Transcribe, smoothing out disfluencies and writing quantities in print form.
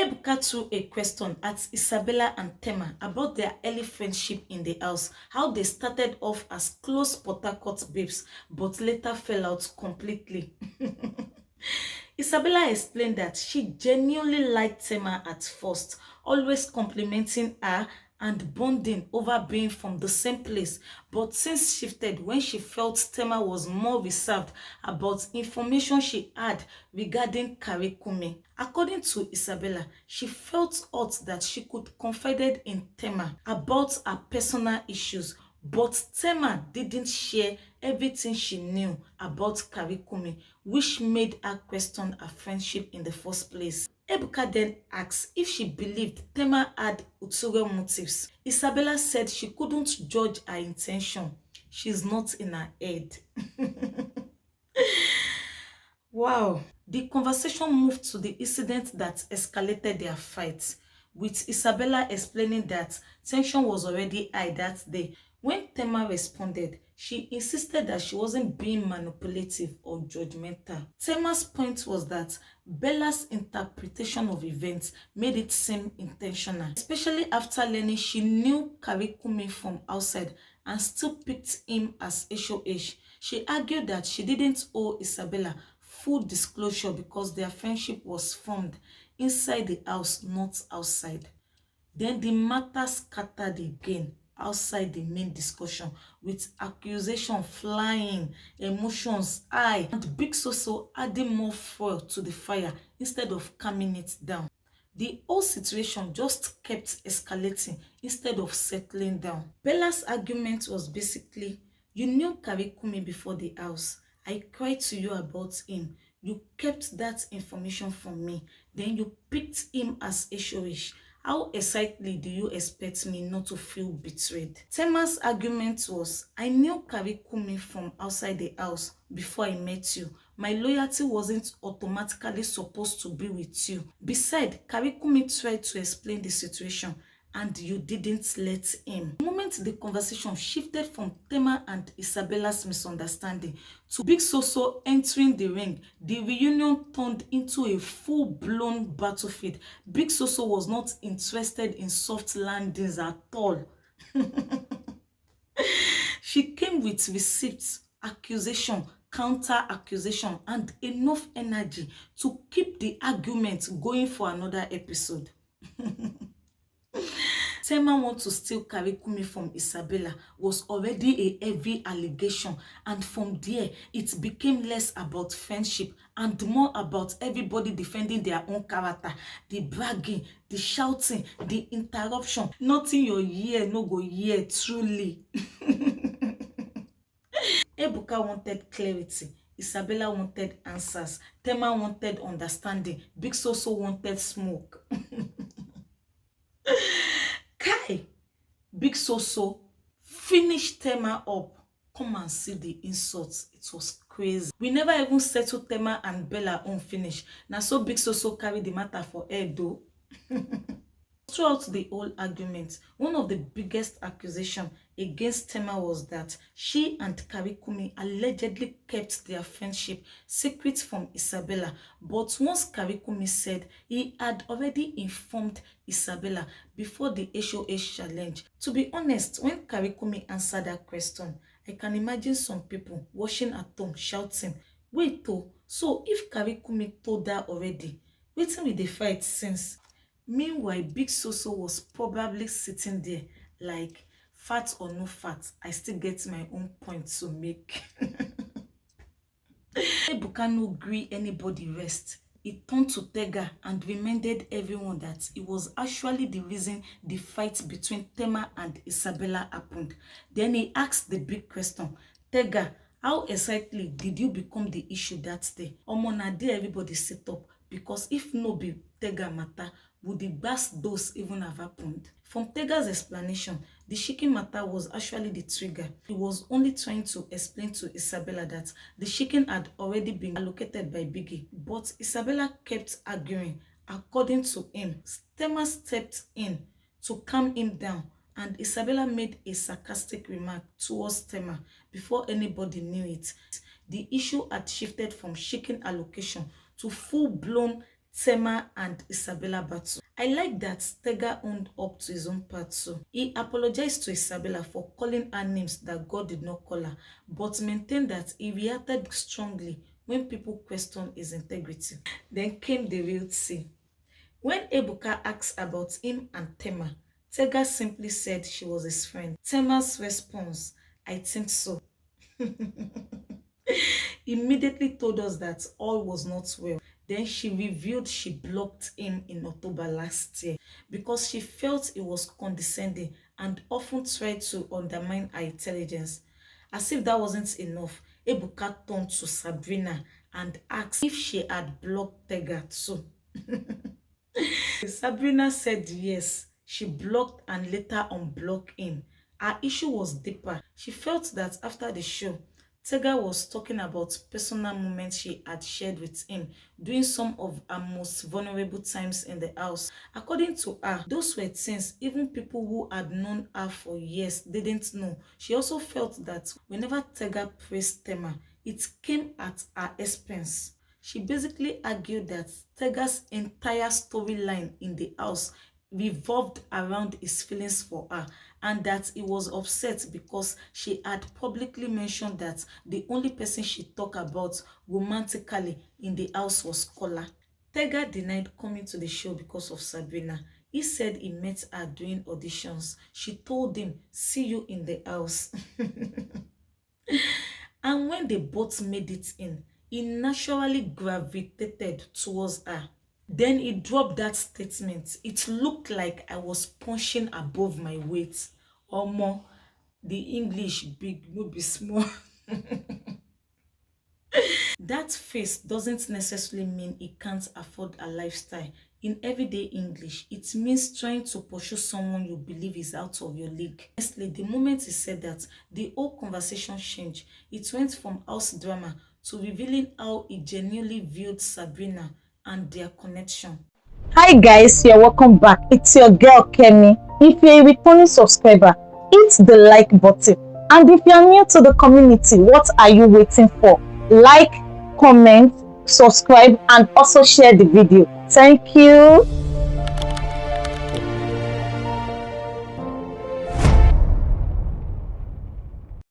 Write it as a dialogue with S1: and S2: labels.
S1: Ebuka threw a question at Isabella and Thelma about their early friendship in the house, how they started off as close Port Harcourt babes but later fell out completely. Isabella explained that she genuinely liked Thelma at first, always complimenting her and bonding over being from the same place, but since shifted when she felt Thelma was more reserved about information she had regarding Karikumi. According to Isabella, she felt hurt that she could confided in Thelma about her personal issues, but Thelma didn't share everything she knew about Karikumi, which made her question her friendship in the first place. Ebuka then asked if she believed Thelma had ulterior motives. Isabella said she couldn't judge her intention. She's not in her head. Wow. The conversation moved to the incident that escalated their fight, with Isabella explaining that tension was already high that day. When Thelma responded, she insisted that she wasn't being manipulative or judgmental. Thelma's point was that Bella's interpretation of events made it seem intentional, especially after learning she knew Karikumi from outside and still picked him as HOH. She argued that she didn't owe Isabella full disclosure because their friendship was formed inside the house, not outside. Then the matter scattered again outside the main discussion, with accusation flying, emotions high, and Big Soso adding more fuel to the fire instead of calming it down. The whole situation just kept escalating instead of settling down. Bella's argument was basically, you knew Karikumi before the house. I cried to you about him. You kept that information from me. Then you picked him as HOH. How exactly do you expect me not to feel betrayed? Thelma's argument was, I knew Karikumi from outside the house before I met you. My loyalty wasn't automatically supposed to be with you. Besides, Karikumi tried to explain the situation and you didn't let him. The moment the conversation shifted from Thelma and Isabella's misunderstanding to Big Soso entering the ring, the reunion turned into a full-blown battlefield. Big Soso was not interested in soft landings at all. She came with receipts, accusation, counter accusation, and enough energy to keep the argument going for another episode. Thelma wants to steal Karikumi from Isabella was already a heavy allegation, and from there it became less about friendship and more about everybody defending their own character. The bragging, the shouting, the interruption. Nothing your ear no go hear truly. Ebuka wanted clarity. Isabella wanted answers. Thelma wanted understanding. Big Soso wanted smoke. Kai, Big Soso finished Thelma up. Come and see the insults. It was crazy. We never even settled Thelma and Bella on finish. Now so Big Soso carried the matter for her though. Throughout the whole argument, one of the biggest accusations against Thelma was that she and Karikumi allegedly kept their friendship secret from Isabella. But once Karikumi said he had already informed Isabella before the HOH challenge. To be honest, when Karikumi answered that question, I can imagine some people watching at home shouting, wait oh, so if Karikumi told her already, wetin we dey fight since? Meanwhile, Big Soso was probably sitting there like, fat or no fat, I still get my own point to make. Ebuka no gree anybody rest. He turned to Tega and reminded everyone that it was actually the reason the fight between Thelma and Isabella happened. Then he asked the big question, Tega, how exactly did you become the issue that day? Omo na there everybody set up, because if no be Tega matter, would the bass dose even have happened? From Tega's explanation, the shaking matter was actually the trigger. He was only trying to explain to Isabella that the shaking had already been allocated by Biggie, but Isabella kept arguing. According to him, Thelma stepped in to calm him down, and Isabella made a sarcastic remark towards Thelma before anybody knew it. The issue had shifted from shaking allocation to full-blown Thelma and Isabella battle. I like that Tega owned up to his own part too. He apologized to Isabella for calling her names that God did not call her, but maintained that he reacted strongly when people questioned his integrity. Then came the real tea. When Ebuka asked about him and Tema, Tega simply said she was his friend. Tema's response, I think so, immediately told us that all was not well. Then she revealed she blocked him in October last year because she felt he was condescending and often tried to undermine her intelligence. As if that wasn't enough, Ebuka turned to Sabrina and asked if she had blocked Tega too. Sabrina said yes, she blocked and later unblocked him. Her issue was deeper. She felt that after the show, Tega was talking about personal moments she had shared with him during some of her most vulnerable times in the house. According to her, those were things even people who had known her for years didn't know. She also felt that whenever Tega praised Tema, it came at her expense. She basically argued that Tega's entire storyline in the house revolved around his feelings for her and that he was upset because she had publicly mentioned that the only person she talked about romantically in the house was Kola. Tega denied coming to the show because of Sabrina. He said he met her during auditions. She told him, "See you in the house." And when they both made it in, he naturally gravitated towards her. Then he dropped that statement. It looked like I was punching above my weight. Or more, the English big, no be small. That face doesn't necessarily mean he can't afford a lifestyle. In everyday English, it means trying to pursue someone you believe is out of your league. Honestly, the moment he said that, the whole conversation changed. It went from house drama to revealing how he genuinely viewed Sabrina and their connection.
S2: Hi guys, you're welcome back. It's your girl Kemi. If you're a returning subscriber, hit the like button. And if you're new to the community, what are you waiting for? Like, comment, subscribe, and also share the video. Thank you.